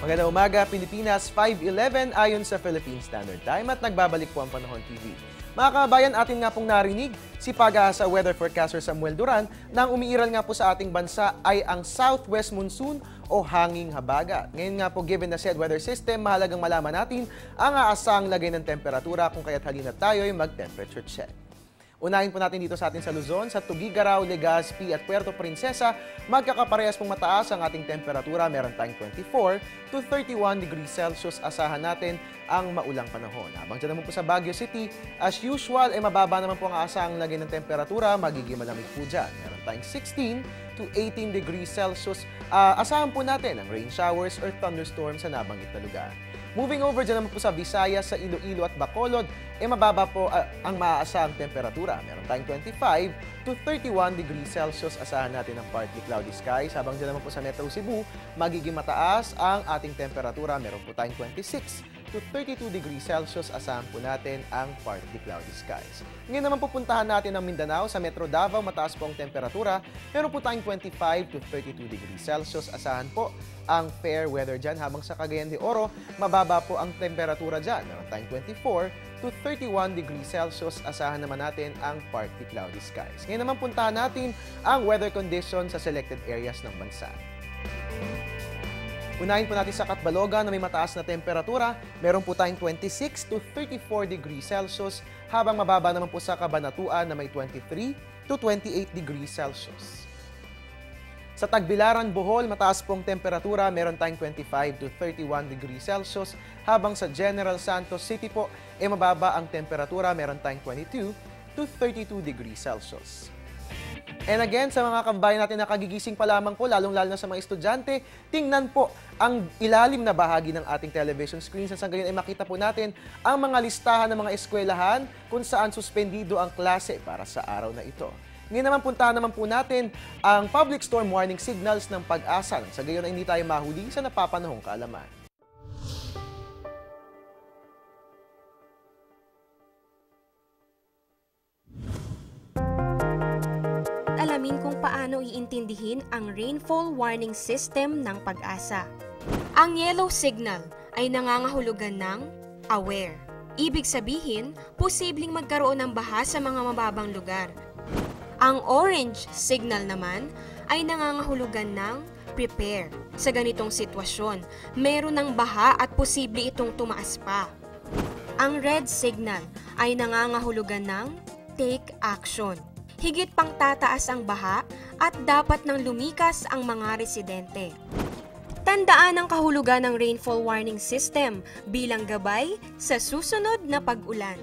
Magandang umaga, Pilipinas, 5:11 ayon sa Philippine Standard Time at nagbabalik po ang Panahon TV. Mga kabayan, atin nga pong narinig si Pag-asa Weather Forecaster Samuel Duran na ang umiiral nga po sa ating bansa ay ang southwest monsoon o hanging habagat. Ngayon nga po, given the said weather system, mahalagang malaman natin ang aasahang lagay ng temperatura kung kaya't halina tayo ay mag-temperature check. Unahin po natin dito sa atin sa Luzon, sa Tuguegarao, Legazpi at Puerto Princesa, magkakaparehas pong mataas ang ating temperatura. Meron tayong 24 to 31 degrees Celsius. Asahan natin ang maulang panahon. Habang dyan naman po sa Baguio City, as usual, mababa naman po ang aasahang lagay ng temperatura. Magiging malamig po dyan. Meron tayong 16 to 18 degrees Celsius. Asahan po natin ang rain showers or thunderstorms sa nabanggit na lugar. Moving over dyan naman po sa Visayas, sa Iloilo at Bacolod, mababa po ang maaasahang temperatura. Meron tayong 25 to 31 degrees Celsius. Asahan natin ang partly cloudy skies. Habang dyan naman po sa Metro Cebu, magiging mataas ang ating temperatura. Meron po tayong 26 to 32 degrees Celsius. Asahan po natin ang partly cloudy skies. Ngayon naman pupuntahan natin ang Mindanao. Sa Metro Davao, mataas po ang temperatura. Meron po tayong 25 to 32 degrees Celsius. Asahan po ang fair weather dyan. Habang sa Cagayan de Oro, mababa po ang temperatura dyan. Meron tayong 24 to 31 degrees Celsius. Asahan naman natin ang partly cloudy skies. Ngayon naman puntahan natin ang weather conditions sa selected areas ng bansa. Unahin po natin sa Catbalogan na may mataas na temperatura. Meron po tayong 26 to 34 degrees Celsius. Habang mababa naman po sa Cabanatuan na may 23 to 28 degrees Celsius. Sa Tagbilaran, Bohol, mataas pong temperatura. Meron tayong 25 to 31 degrees Celsius. Habang sa General Santos City po, mababa ang temperatura. Meron tayong 22 to 32 degrees Celsius. And again, sa mga kambayan natin na kagigising pa lamang po, lalong-lalo na sa mga estudyante, tingnan po ang ilalim na bahagi ng ating television screens. Sa gayon ay makita po natin ang mga listahan ng mga eskwelahan kung saan suspendido ang klase para sa araw na ito. Ngayon naman, puntahan naman po natin ang public storm warning signals ng Pag-asa. Sa gayon ay hindi tayo mahuli sa napapanahong kaalaman. Alamin kung paano iintindihin ang rainfall warning system ng Pag-asa. Ang yellow signal ay nangangahulugan ng aware. Ibig sabihin, posibleng magkaroon ng baha sa mga mababang lugar. Ang orange signal naman ay nangangahulugan ng prepare. Sa ganitong sitwasyon, meron ng baha at posible itong tumaas pa. Ang red signal ay nangangahulugan ng take action. Higit pang tataas ang baha at dapat nang lumikas ang mga residente. Tandaan ang kahulugan ng rainfall warning system bilang gabay sa susunod na pag-ulan.